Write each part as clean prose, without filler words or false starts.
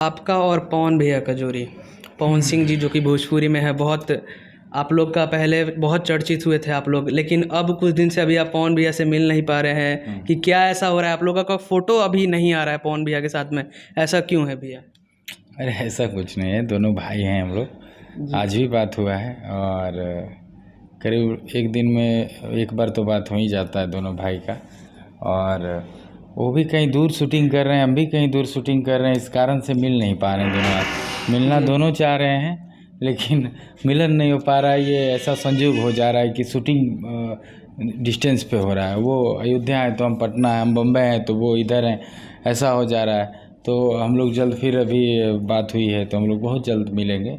आपका और पवन भैया का जोड़ी, पवन सिंह जी जो कि भोजपुरी में है, बहुत आप लोग का पहले बहुत चर्चित हुए थे आप लोग, लेकिन अब कुछ दिन से अभी आप पवन भैया से मिल नहीं पा रहे हैं कि क्या ऐसा हो रहा है? आप लोगों का फोटो अभी नहीं आ रहा है पवन भैया के साथ में, ऐसा क्यों है भैया? अरे ऐसा कुछ नहीं है, दोनों भाई हैं हम लोग। आज भी बात हुआ है और करीब एक दिन में एक बार तो बात हो ही जाता है दोनों भाई का। और वो भी कहीं दूर शूटिंग कर रहे हैं, हम भी कहीं दूर शूटिंग कर रहे हैं, इस कारण से मिल नहीं पा रहे हैं दोनों आज। मिलना दोनों चाह रहे हैं लेकिन मिलन नहीं हो पा रहा है। ये ऐसा संयोग हो जा रहा है कि शूटिंग डिस्टेंस पे हो रहा है। वो अयोध्या है तो हम पटना है, हम बम्बई हैं तो वो इधर हैं, ऐसा हो जा रहा है। तो हम लोग जल्द, फिर अभी बात हुई है तो हम लोग बहुत जल्द मिलेंगे।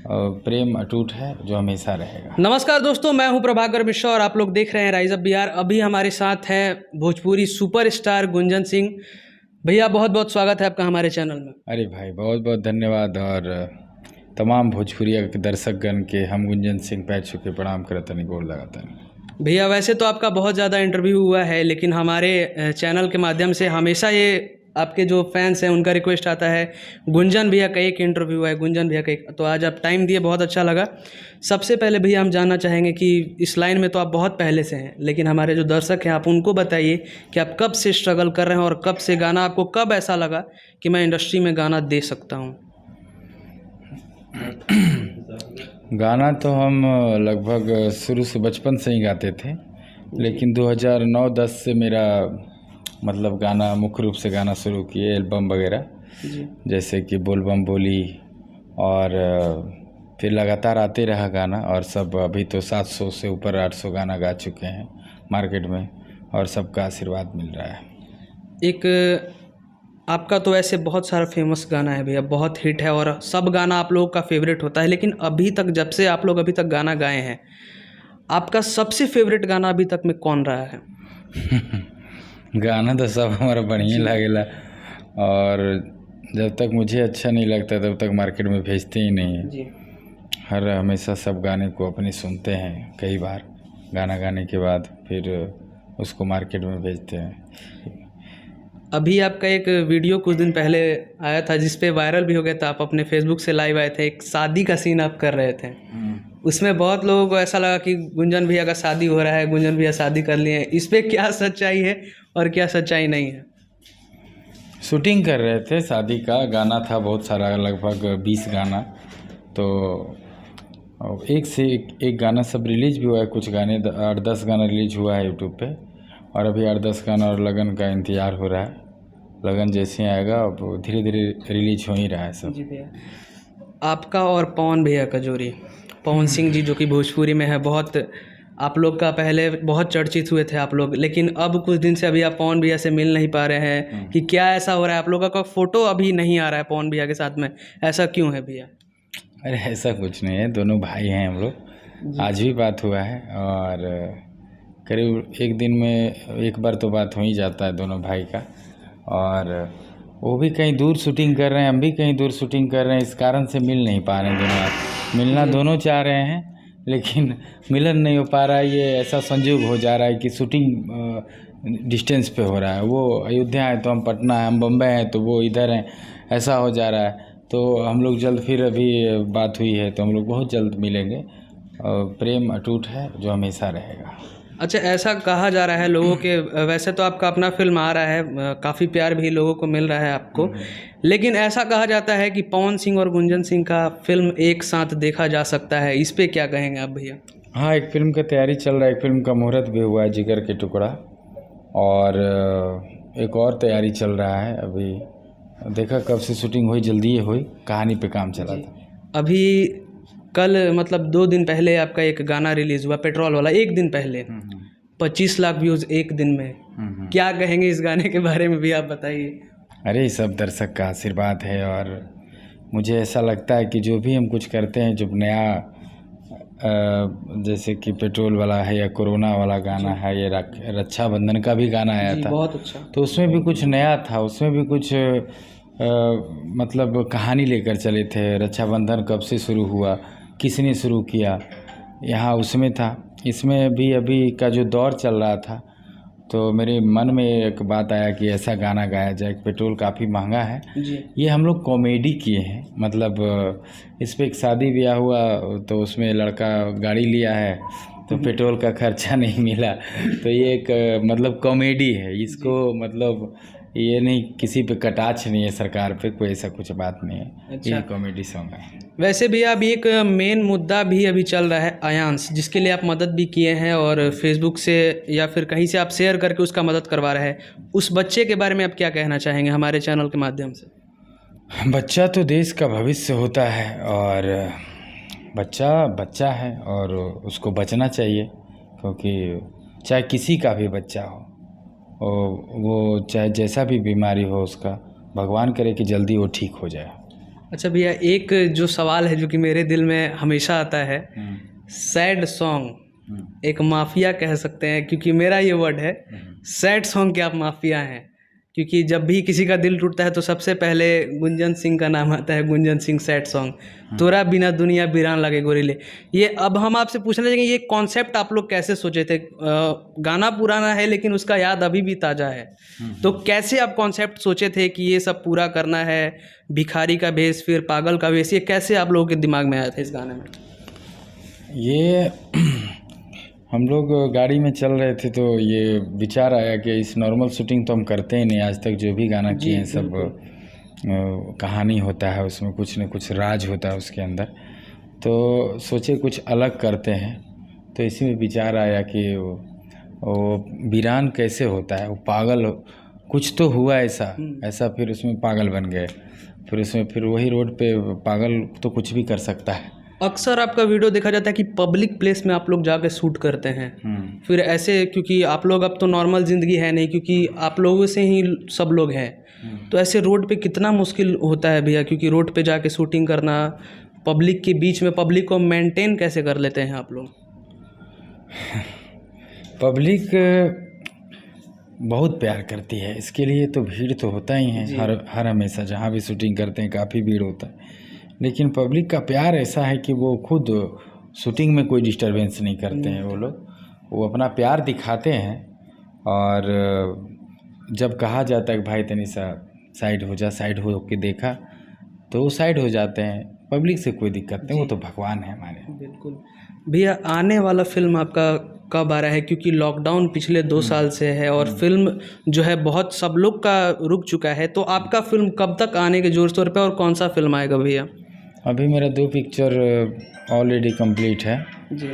और प्रेम अटूट है जो हमेशा रहेगा। नमस्कार दोस्तों, मैं हूं प्रभाकर मिश्रा और आप लोग देख रहे हैं राइज अप बिहार। अभी हमारे साथ है भोजपुरी सुपरस्टार गुंजन सिंह। भैया बहुत बहुत स्वागत है आपका हमारे चैनल में। अरे भाई बहुत बहुत धन्यवाद। और तमाम भोजपुरिया के दर्शकगण के हम गुंजन सिंह पैर छू के प्रणाम करते नहीं, गोर लगाते हैं। भैया वैसे तो आपका बहुत ज़्यादा इंटरव्यू हुआ है, लेकिन हमारे चैनल के माध्यम से हमेशा ये आपके जो फैंस हैं उनका रिक्वेस्ट आता है गुंजन भैया का एक इंटरव्यू है, गुंजन भैया का एक। तो आज आप टाइम दिए, बहुत अच्छा लगा। सबसे पहले भैया हम जानना चाहेंगे कि इस लाइन में तो आप बहुत पहले से हैं, लेकिन हमारे जो दर्शक हैं आप उनको बताइए कि आप कब से स्ट्रगल कर रहे हैं और कब से गाना, आपको कब ऐसा लगा कि मैं इंडस्ट्री में गाना दे सकता हूँ? गाना तो हम लगभग शुरू से बचपन से ही गाते थे, लेकिन 2009-10 से मेरा मतलब गाना, मुख्य रूप से गाना शुरू किए, एल्बम वगैरह जैसे कि बोल बम बोली, और फिर लगातार आते रहा गाना। और सब अभी तो 700 से ऊपर 800 गाना गा चुके हैं मार्केट में, और सबका आशीर्वाद मिल रहा है। एक आपका तो ऐसे बहुत सारा फेमस गाना है भैया, बहुत हिट है और सब गाना आप लोगों का फेवरेट होता है, लेकिन अभी तक, जब से आप लोग अभी तक गाना गाए हैं, आपका सबसे फेवरेट गाना अभी तक में कौन रहा है? गाना तो सब हमारा बढ़िया लगेला, और जब तक मुझे अच्छा नहीं लगता तब तक मार्केट में भेजते ही नहीं है जी। हमेशा सब गाने को अपने सुनते हैं, कई बार गाना गाने के बाद फिर उसको मार्केट में भेजते हैं। अभी आपका एक वीडियो कुछ दिन पहले आया था जिस पे वायरल भी हो गया था, आप अपने फेसबुक से लाइव आए थे, एक शादी का सीन आप कर रहे थे। उसमें बहुत लोगों को ऐसा लगा कि गुंजन भैया का शादी हो रहा है, गुंजन भैया शादी कर लिए हैं। इस पे क्या सच्चाई है और क्या सच्चाई नहीं है? शूटिंग कर रहे थे, शादी का गाना था बहुत सारा, लगभग 20 गाना। तो एक से एक गाना सब रिलीज भी हुआ है, कुछ गाने 8-10 गाना रिलीज हुआ है यूट्यूब पे, और अभी 8-10 गाना और लगन का इंतज़ार हो रहा है। लगन जैसे आएगा अब धीरे धीरे रिलीज हो ही रहा है सब। जी भैया, आपका और पवन भैया का जोड़ी, पवन सिंह जी जो कि भोजपुरी में है, बहुत आप लोग का पहले बहुत चर्चित हुए थे आप लोग, लेकिन अब कुछ दिन से अभी आप पवन भैया से मिल नहीं पा रहे हैं कि क्या ऐसा हो रहा है? आप लोगों का फोटो अभी नहीं आ रहा है पवन भैया के साथ में, ऐसा क्यों है भैया? अरे ऐसा कुछ नहीं है, दोनों भाई हैं हम लोग। आज भी बात हुआ है और करीब एक दिन में एक बार तो बात हो ही जाता है दोनों भाई का। और वो भी कहीं दूर शूटिंग कर रहे हैं, हम भी कहीं दूर शूटिंग कर रहे हैं, इस कारण से मिल नहीं पा रहे हैं दोनों आज। मिलना दोनों चाह रहे हैं लेकिन मिलन नहीं हो पा रहा है। ये ऐसा संयोग हो जा रहा है कि शूटिंग डिस्टेंस पे हो रहा है। वो अयोध्या है तो हम पटना है, हम बम्बई हैं तो वो इधर हैं, ऐसा हो जा रहा है। तो हम लोग जल्द, फिर अभी बात हुई है तो हम लोग बहुत जल्द मिलेंगे। और प्रेम अटूट है जो हमेशा रहेगा। अच्छा, ऐसा कहा जा रहा है लोगों के, वैसे तो आपका अपना फिल्म आ रहा है, काफ़ी प्यार भी लोगों को मिल रहा है आपको, लेकिन ऐसा कहा जाता है कि पवन सिंह और गुंजन सिंह का फिल्म एक साथ देखा जा सकता है, इस पे क्या कहेंगे आप भैया? हाँ, एक फिल्म की तैयारी चल रहा है, एक फिल्म का मुहूर्त भी हुआ है, जिगर के टुकड़ा, और एक और तैयारी चल रहा है। अभी देखा कब से शूटिंग हुई, जल्दी ही हुई, कहानी पे काम चला था। अभी कल मतलब 2 दिन पहले आपका एक गाना रिलीज हुआ, पेट्रोल वाला, एक दिन पहले 25 लाख व्यूज़ एक दिन में। क्या कहेंगे इस गाने के बारे में भी आप बताइए? अरे सब दर्शक का आशीर्वाद है, और मुझे ऐसा लगता है कि जो भी हम कुछ करते हैं, जब नया जैसे कि पेट्रोल वाला है या कोरोना वाला गाना है, ये रक्षाबंधन का भी गाना आया था, बहुत अच्छा। तो उसमें भी कुछ नया था, उसमें भी कुछ मतलब कहानी लेकर चले थे। रक्षाबंधन कब से शुरू हुआ, किसने शुरू किया, यहाँ उसमें था। इसमें भी अभी का जो दौर चल रहा था तो मेरे मन में एक बात आया कि ऐसा गाना गाया जाए। पेट्रोल काफ़ी महंगा है। जी ये हम लोग कॉमेडी किए हैं, मतलब इस पे एक शादी ब्याह हुआ तो उसमें लड़का गाड़ी लिया है तो पेट्रोल का खर्चा नहीं मिला, तो ये एक मतलब कॉमेडी है इसको, मतलब ये नहीं किसी पे कटाक्ष नहीं है सरकार पे, कोई ऐसा कुछ बात नहीं है। अच्छा। ये कॉमेडी सॉन्ग है। वैसे भी अभी एक मेन मुद्दा भी अभी चल रहा है आयांश, जिसके लिए आप मदद भी किए हैं और फेसबुक से या फिर कहीं से आप शेयर करके उसका मदद करवा रहे हैं। उस बच्चे के बारे में आप क्या कहना चाहेंगे हमारे चैनल के माध्यम से? बच्चा तो देश का भविष्य होता है और बच्चा बच्चा है और उसको बचना चाहिए, क्योंकि चाहे किसी का भी बच्चा हो वो चाहे जैसा भी बीमारी हो उसका, भगवान करे कि जल्दी वो ठीक हो जाए। अच्छा भैया, एक जो सवाल है जो कि मेरे दिल में हमेशा आता है, सैड सॉन्ग एक माफिया कह सकते हैं, क्योंकि मेरा ये वर्ड है, सैड सॉन्ग के आप माफिया हैं। क्योंकि जब भी किसी का दिल टूटता है तो सबसे पहले गुंजन सिंह का नाम आता है, गुंजन सिंह सैड सॉन्ग, तोरा बिना दुनिया वीरान लगे गोरिल्ले। ये अब हम आपसे पूछना चाहेंगे, ये कॉन्सेप्ट आप लोग कैसे सोचे थे? गाना पुराना है लेकिन उसका याद अभी भी ताज़ा है, तो कैसे आप कॉन्सेप्ट सोचे थे कि ये सब पूरा करना है? भिखारी का भेष, फिर पागल का भेष, ये कैसे आप लोगों के दिमाग में आया था इस गाने में? ये हम लोग गाड़ी में चल रहे थे तो ये विचार आया कि इस नॉर्मल शूटिंग तो हम करते ही नहीं, आज तक जो भी गाना किए हैं सब कहानी होता है, उसमें कुछ न कुछ राज होता है उसके अंदर, तो सोचे कुछ अलग करते हैं। तो इसी में विचार आया कि वो वीरान कैसे होता है, वो पागल कुछ तो हुआ ऐसा फिर उसमें पागल बन गए, फिर उसमें फिर वही रोड पे पागल तो कुछ भी कर सकता है। अक्सर आपका वीडियो देखा जाता है कि पब्लिक प्लेस में आप लोग जाके शूट करते हैं, फिर ऐसे, क्योंकि आप लोग अब तो नॉर्मल ज़िंदगी है नहीं, क्योंकि आप लोगों से ही सब लोग हैं, तो ऐसे रोड पे कितना मुश्किल होता है भैया? क्योंकि रोड पे जाके शूटिंग करना, पब्लिक के बीच में, पब्लिक को मेंटेन कैसे कर लेते हैं आप लोग? पब्लिक बहुत प्यार करती है, इसके लिए तो भीड़ तो होता ही है, हर हमेशा जहाँ भी शूटिंग करते हैं काफ़ी भीड़ होता है, लेकिन पब्लिक का प्यार ऐसा है कि वो खुद शूटिंग में कोई डिस्टरबेंस नहीं करते हैं। वो अपना प्यार दिखाते हैं, और जब कहा जाता है कि भाई तनी सा साइड हो जा, साइड हो के देखा तो वो साइड हो जाते हैं। पब्लिक से कोई दिक्कत नहीं, वो तो भगवान है हमारे। बिल्कुल भैया, आने वाला फिल्म आपका कब आ रहा है? क्योंकि लॉकडाउन पिछले 2 साल से है और फिल्म जो है बहुत सब लोग का रुक चुका है, तो आपका फिल्म कब तक आने के जोर शोर पे, और कौन सा फिल्म आएगा भैया? अभी मेरा 2 पिक्चर ऑलरेडी कंप्लीट है जी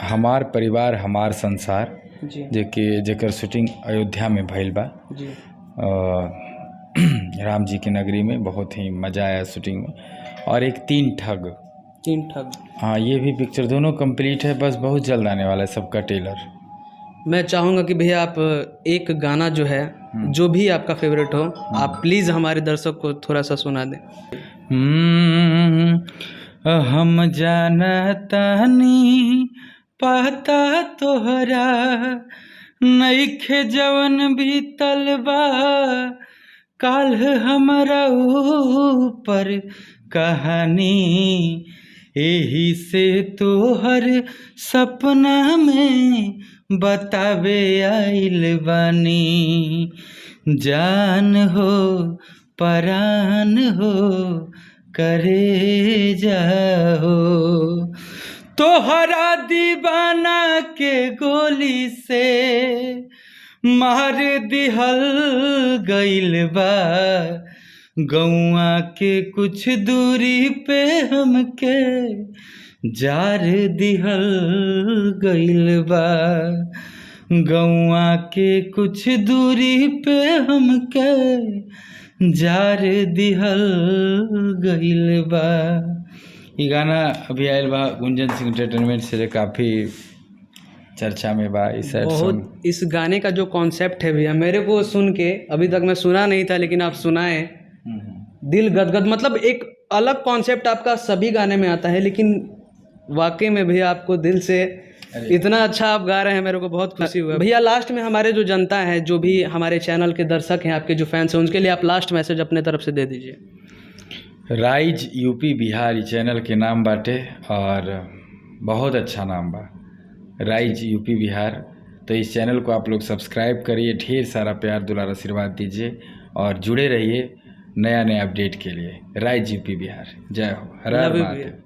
हमार परिवार हमार संसार, जी जेकर शूटिंग अयोध्या में भइल बा जी। राम जी की नगरी में, बहुत ही मज़ा आया शूटिंग में। और एक 3 ठग, हाँ, ये भी पिक्चर दोनों कंप्लीट है, बस बहुत जल्द आने वाला है सबका ट्रेलर। मैं चाहूँगा कि भैया आप एक गाना जो है, जो भी आपका फेवरेट हो, आप प्लीज़ हमारे दर्शक को थोड़ा सा सुना दें। हम जानतानी पता तोहरा नइखे जवन बीतल बा, काल हमरा ऊपर कहानी, एही से तोहर सपना में बतावे आइल बानी, जान हो परान हो करे जाओ, तोहरा दीवाना के गोली से मार दिहल गइल बा, गौआ के कुछ दूरी पे हमके जार दिहल गइल बा, गौआ के कुछ दूरी पे हमके जार दिहल गइल बा। ये गाना अभी आयल बा गुंजन सिंह एंटरटेनमेंट से, काफ़ी चर्चा में बा। बहुत इस गाने का जो कॉन्सेप्ट है भैया, मेरे को सुन के अभी तक मैं सुना नहीं था, लेकिन आप सुनाए, दिल गदगद, मतलब एक अलग कॉन्सेप्ट आपका सभी गाने में आता है, लेकिन वाकई में भैया आपको दिल से इतना अच्छा आप गा रहे हैं, मेरे को बहुत खुशी हुआ भैया। लास्ट में हमारे जो जनता है, जो भी हमारे चैनल के दर्शक हैं, आपके जो फैंस हैं, उनके लिए आप लास्ट मैसेज अपने तरफ से दे दीजिए। राइज यूपी बिहार चैनल के नाम बाटे और बहुत अच्छा नाम बा, राइज यूपी बिहार। तो इस चैनल को आप लोग सब्सक्राइब करिए, ढेर सारा प्यार दुलार आशीर्वाद दीजिए और जुड़े रहिए नया नया अपडेट के लिए। राइट यूपी बिहार, जय हो, हर हर लव यू महादेव। भैया।